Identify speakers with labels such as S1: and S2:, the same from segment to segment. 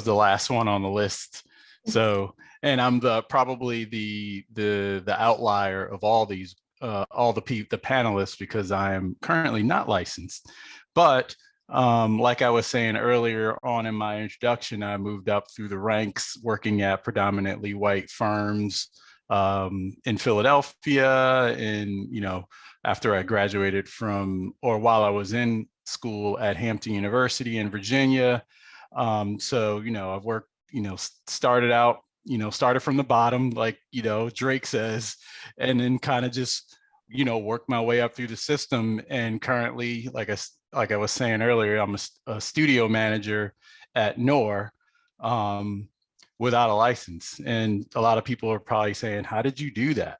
S1: the last one on the list. So, and I'm probably the outlier of all these all the panelists, because I am currently not licensed. But like I was saying earlier on in my introduction, I moved up through the ranks working at predominantly white firms in Philadelphia, and after I graduated from, or while I was in school at Hampton University in Virginia. So I've worked, started from the bottom, like Drake says, and then kind of just worked my way up through the system. And currently, like I was saying earlier, I'm a studio manager at NOR without a license. And a lot of people are probably saying, how did you do that?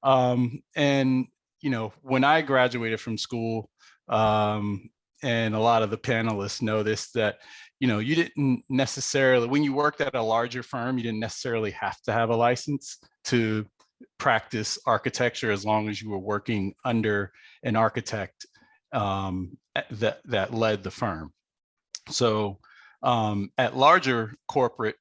S1: And when I graduated from school, and a lot of the panelists know this, that you didn't necessarily, when you worked at a larger firm, you didn't necessarily have to have a license to practice architecture, as long as you were working under an architect that led the firm. So at larger corporate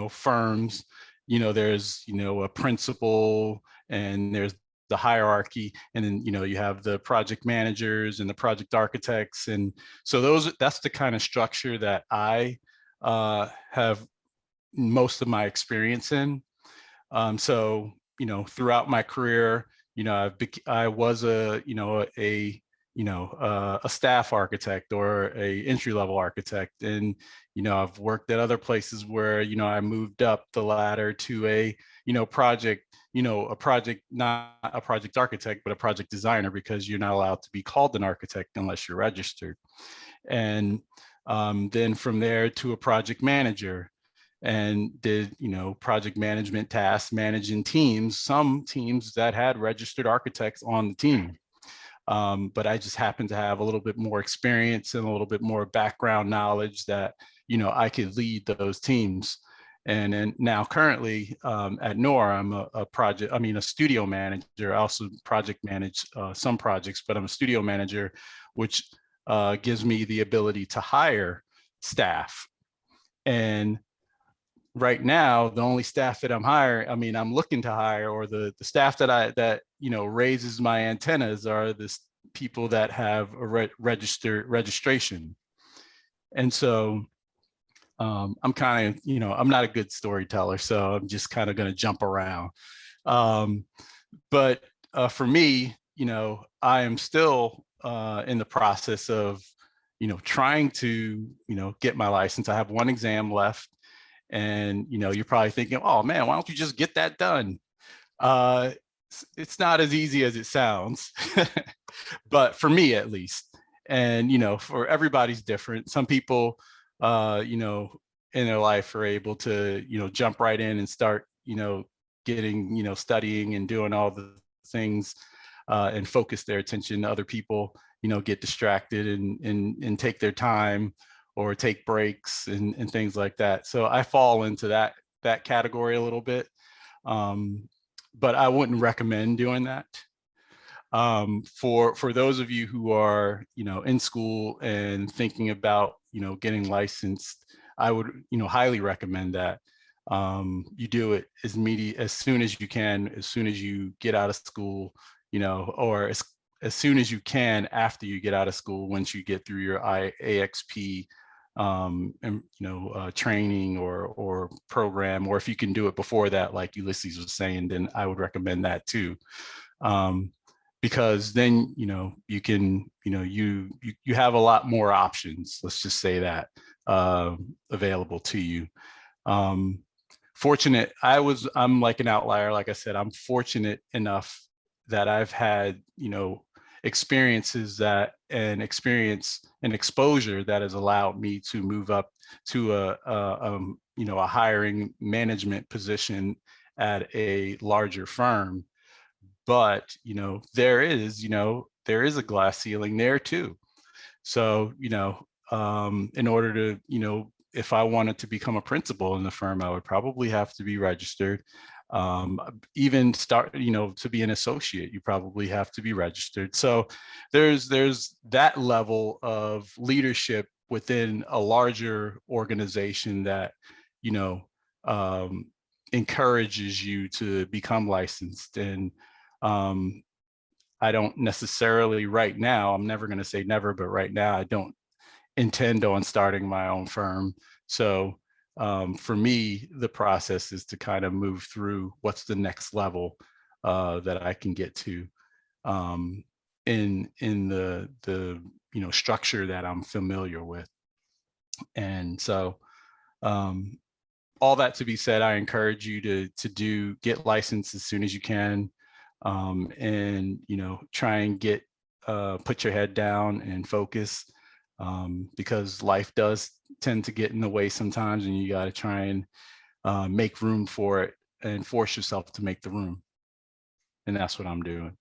S1: firms, there's a principal, and there's the hierarchy, and then you have the project managers and the project architects. And so that's the kind of structure that I have most of my experience in. So throughout my career, I was a staff architect or a entry-level architect. And I've worked at other places where I moved up the ladder to a project, not a project architect, but a project designer, because you're not allowed to be called an architect unless you're registered. And then from there to a project manager, and did project management tasks, managing teams, some teams that had registered architects on the team. But I just happened to have a little bit more experience and a little bit more background knowledge that I could lead those teams. And then now currently at NOR, I'm a studio manager. I also project manage some projects, but I'm a studio manager, which gives me the ability to hire staff. And right now, the only staff that I'm looking to hire, or the staff that raises my antennas, are the people that have a registration. And so I'm kind of, I'm not a good storyteller, so I'm just kind of going to jump around. But for me, I am still in the process of, trying to, get my license. I have one exam left. And you're probably thinking, oh man, why don't you just get that done? It's not as easy as it sounds, but for me at least. And for everybody's different. Some people, in their life are able to, jump right in and start, getting, studying and doing all the things and focus their attention. Other people, get distracted and take their time, or take breaks and things like that. So I fall into that category a little bit, but I wouldn't recommend doing that. For those of you who are in school and thinking about getting licensed, I would highly recommend that you do it as soon as you can, as soon as you get out of school, or as soon as you can after you get out of school, once you get through your AXP and training or program, or if you can do it before that, like Ulysses was saying, then I would recommend that too, because then you can you have a lot more options, let's just say that, available to you. Fortunate, I'm like an outlier. Like I said, I'm fortunate enough that I've had experiences and exposure that has allowed me to move up to a hiring management position at a larger firm. But there is a glass ceiling there too. So in order to if I wanted to become a principal in the firm, I would probably have to be registered. Even start, to be an associate, you probably have to be registered. So there's that level of leadership within a larger organization that, you know, um, encourages you to become licensed. And I don't necessarily right now, I'm never going to say never, but right now I don't intend on starting my own firm. So for me, the process is to kind of move through what's the next level that I can get to in the structure that I'm familiar with. And so all that to be said, I encourage you to get licensed as soon as you can, and try and put your head down and focus, because life does tend to get in the way sometimes, and you got to try and make room for it and force yourself to make the room. And that's what I'm doing.